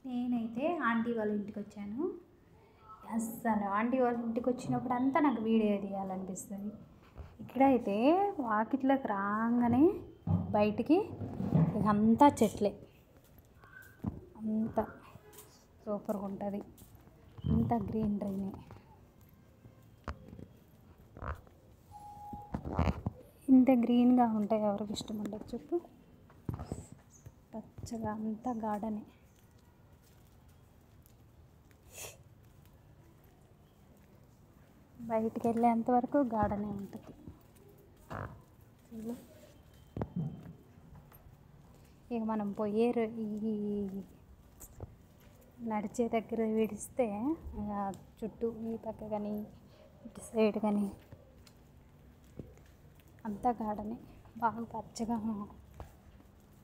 నేనైతే ఆంటీ వాళ్ళ ఇంటికి వచ్చాను. అస్సలు ఆంటీ వాళ్ళ ఇంటికి వచ్చినప్పుడు అంతా నాకు వీడియో తీయాలనిపిస్తుంది. ఇక్కడైతే వాకిట్లోకి రాగానే బయటికి అంతా చెట్లే, అంతా సూపర్గా ఉంటుంది, అంతా గ్రీనరీనే. ఇంత గ్రీన్గా ఉంటాయి ఎవరికి ఇష్టం ఉండదు చెప్పు. పచ్చగా అంతా గార్డెనే. బయటికి వెళ్ళేంత వరకు గార్డెనే ఉంటుంది. ఇక మనం పోయే ఈ నడిచే దగ్గర విడిస్తే చుట్టూ ఈ పక్క కానీ ఇటు సైడ్ కానీ అంతా గార్డెనే. బాగా పచ్చగా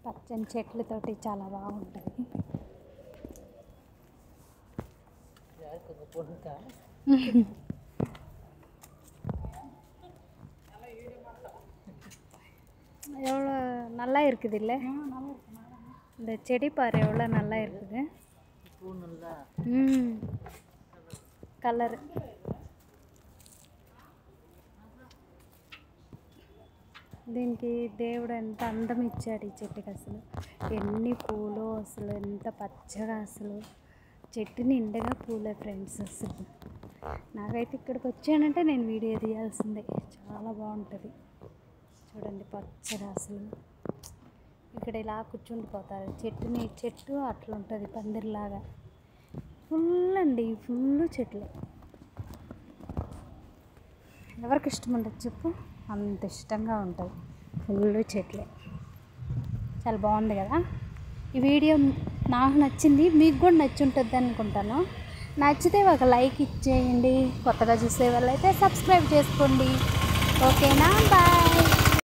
పచ్చని చెట్లతోటి చాలా బాగుంటుంది. எவ்வளோ நல்லா இருக்குது இல்லை? இந்த செடி பாரு எவ்வளோ நல்லா இருக்குது. కలర్ దీనికి దేవుడు ఎంత అందం ఇచ్చాడు ఈ చెట్టుకి. అసలు ఎన్ని పూలు, అసలు ఎంత పచ్చగా, అసలు చెట్టు నిండుగా పూలే ఫ్రెండ్స్. అసలు నాకైతే ఇక్కడికి వచ్చానంటే నేను వీడియో తీయాల్సిందే, చాలా బాగుంటుంది. చూడండి పచ్చగా, అసలు ఇక్కడ ఇలా కూర్చుండిపోతారు. చెట్టు అట్లా ఉంటుంది పందిరిలాగా. ఫుల్ అండి, ఫుల్ చెట్లు. ఎవరికి ఇష్టం ఉండదు చెప్పు, అంత ఇష్టంగా ఉంటుంది. ఫుల్ చెట్లే, చాలా బాగుంది కదా. ఈ వీడియో నాకు నచ్చింది, మీకు కూడా నచ్చి ఉంటుంది అనుకుంటాను. నచ్చితే ఒక లైక్ ఇచ్చేయండి. కొత్తగా చూసే వాళ్ళైతే సబ్స్క్రైబ్ చేసుకోండి. ఓకేనా? బాయ్.